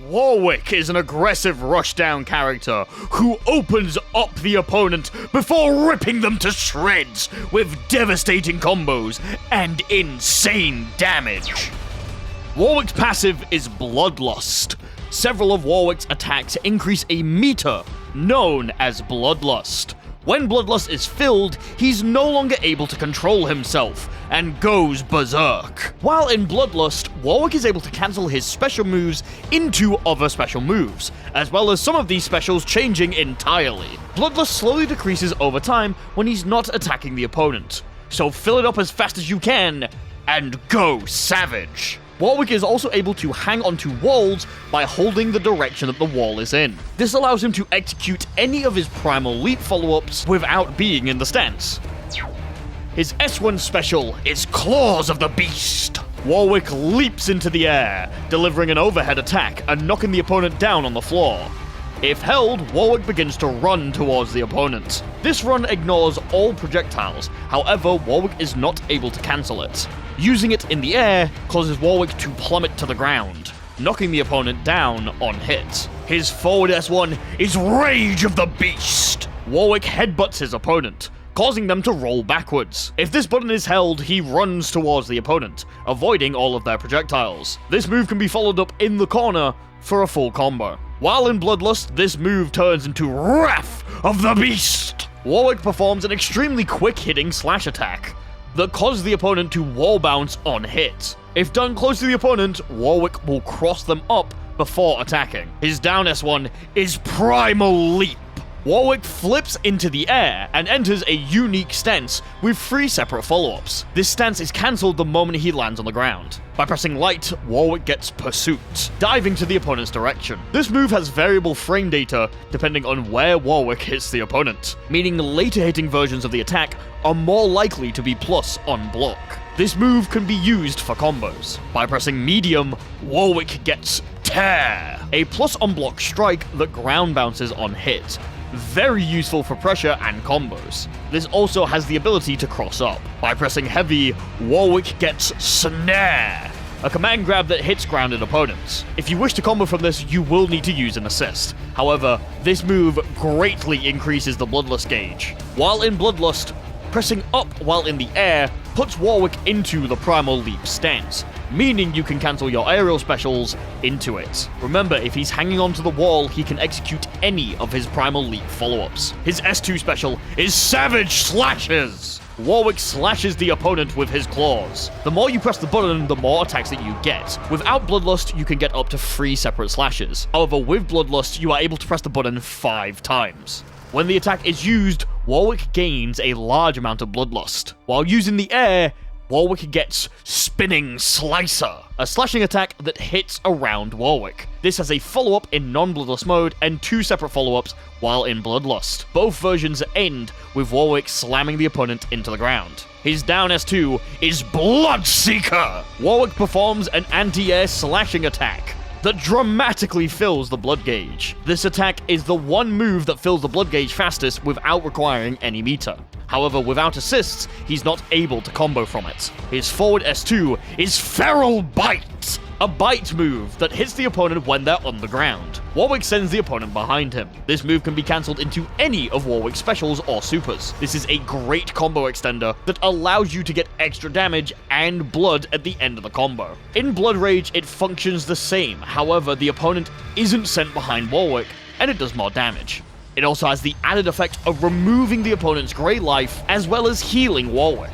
Warwick is an aggressive rushdown character who opens up the opponent before ripping them to shreds with devastating combos and insane damage. Warwick's passive is Bloodlust. Several of Warwick's attacks increase a meter known as Bloodlust. When Bloodlust is filled, he's no longer able to control himself and goes berserk. While in Bloodlust, Warwick is able to cancel his special moves into other special moves, as well as some of these specials changing entirely. Bloodlust slowly decreases over time when he's not attacking the opponent, so fill it up as fast as you can and go savage. Warwick is also able to hang onto walls by holding the direction that the wall is in. This allows him to execute any of his primal leap follow-ups without being in the stance. His S1 special is Claws of the Beast. Warwick leaps into the air, delivering an overhead attack and knocking the opponent down on the floor. If held, Warwick begins to run towards the opponent. This run ignores all projectiles, however, Warwick is not able to cancel it. Using it in the air causes Warwick to plummet to the ground, knocking the opponent down on hit. His forward S1 is Rage of the Beast. Warwick headbutts his opponent, causing them to roll backwards. If this button is held, he runs towards the opponent, avoiding all of their projectiles. This move can be followed up in the corner for a full combo. While in Bloodlust, this move turns into Wrath of the Beast. Warwick performs an extremely quick-hitting slash attack that causes the opponent to wall bounce on hit. If done close to the opponent, Warwick will cross them up before attacking. His down S1 is Primal Leap. Warwick flips into the air and enters a unique stance with 3 separate follow-ups. This stance is cancelled the moment he lands on the ground. By pressing light, Warwick gets Pursuit, diving to the opponent's direction. This move has variable frame data depending on where Warwick hits the opponent, meaning later hitting versions of the attack are more likely to be plus on block. This move can be used for combos. By pressing medium, Warwick gets Tear, a plus on block strike that ground bounces on hit. Very useful for pressure and combos. This also has the ability to cross up. By pressing heavy, Warwick gets Snare, a command grab that hits grounded opponents. If you wish to combo from this, you will need to use an assist. However, this move greatly increases the Bloodlust gauge. While in Bloodlust, pressing up while in the air puts Warwick into the Primal Leap stance, meaning you can cancel your aerial specials into it. Remember, if he's hanging onto the wall, he can execute any of his Primal Leap follow-ups. His S2 special is Savage Slashes. Warwick slashes the opponent with his claws. The more you press the button, the more attacks that you get. Without Bloodlust, you can get up to 3 separate slashes. However, with Bloodlust, you are able to press the button 5 times. When the attack is used, Warwick gains a large amount of Bloodlust. While using the air, Warwick gets Spinning Slicer, a slashing attack that hits around Warwick. This has a follow-up in non-Bloodlust mode and 2 separate follow-ups while in Bloodlust. Both versions end with Warwick slamming the opponent into the ground. His down S2 is Bloodseeker. Warwick performs an anti-air slashing attack that dramatically fills the blood gauge. This attack is the one move that fills the blood gauge fastest without requiring any meter. However, without assists, he's not able to combo from it. His forward S2 is Feral Bite, a bite move that hits the opponent when they're on the ground. Warwick sends the opponent behind him. This move can be cancelled into any of Warwick's specials or supers. This is a great combo extender that allows you to get extra damage and blood at the end of the combo. In Blood Rage, it functions the same. However, the opponent isn't sent behind Warwick, and it does more damage. It also has the added effect of removing the opponent's grey life, as well as healing Warwick.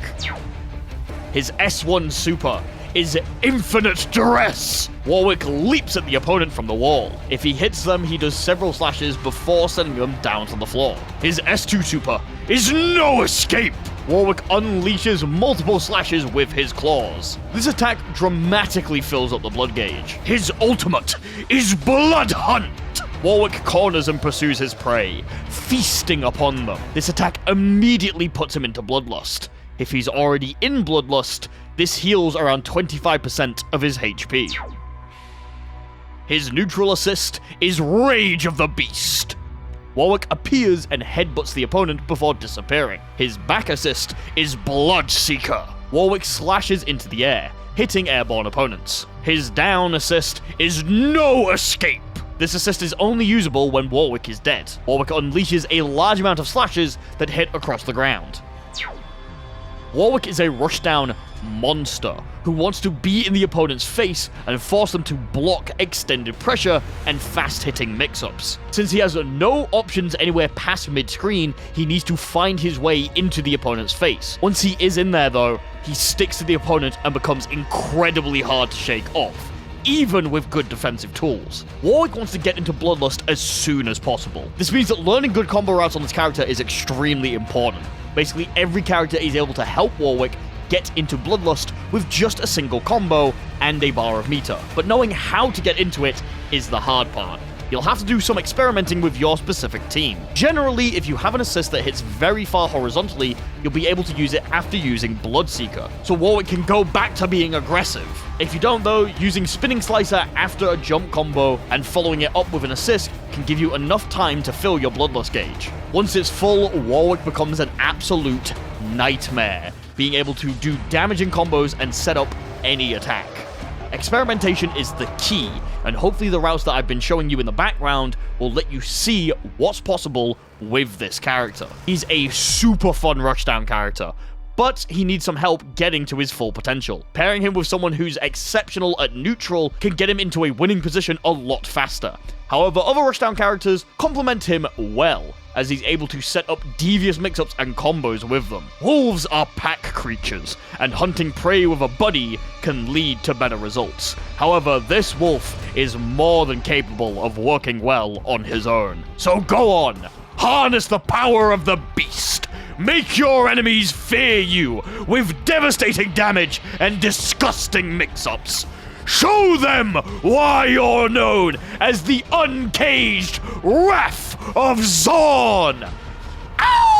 His S1 super is Infinite Duress. Warwick leaps at the opponent from the wall. If he hits them, he does several slashes before sending them down to the floor. His S2 super is No Escape. Warwick unleashes multiple slashes with his claws. This attack dramatically fills up the blood gauge. His ultimate is Blood Hunt. Warwick corners and pursues his prey, feasting upon them. This attack immediately puts him into Bloodlust. If he's already in Bloodlust, this heals around 25% of his HP. His neutral assist is Rage of the Beast. Warwick appears and headbutts the opponent before disappearing. His back assist is Bloodseeker. Warwick slashes into the air, hitting airborne opponents. His down assist is No Escape. This assist is only usable when Warwick is dead. Warwick unleashes a large amount of slashes that hit across the ground. Warwick is a rushdown monster who wants to be in the opponent's face and force them to block extended pressure and fast-hitting mix-ups. Since he has no options anywhere past mid-screen, he needs to find his way into the opponent's face. Once he is in there though, he sticks to the opponent and becomes incredibly hard to shake off, even with good defensive tools. Warwick wants to get into Bloodlust as soon as possible. This means that learning good combo routes on this character is extremely important. Basically, every character is able to help Warwick get into Bloodlust with just a single combo and a bar of meter. But knowing how to get into it is the hard part. You'll have to do some experimenting with your specific team. Generally, if you have an assist that hits very far horizontally, you'll be able to use it after using Bloodseeker, so Warwick can go back to being aggressive. If you don't though, using Spinning Slicer after a jump combo and following it up with an assist can give you enough time to fill your Bloodlust gauge. Once it's full, Warwick becomes an absolute nightmare, being able to do damaging combos and set up any attack. Experimentation is the key, and hopefully the routes that I've been showing you in the background will let you see what's possible with this character. He's a super fun rushdown character, but he needs some help getting to his full potential. Pairing him with someone who's exceptional at neutral can get him into a winning position a lot faster. However, other rushdown characters complement him well, as he's able to set up devious mix-ups and combos with them. Wolves are pack creatures, and hunting prey with a buddy can lead to better results. However, this wolf is more than capable of working well on his own. So go on, harness the power of the beast. Make your enemies fear you with devastating damage and disgusting mix-ups. Show them why you're known as the uncaged Wrath of Zorn! Ow!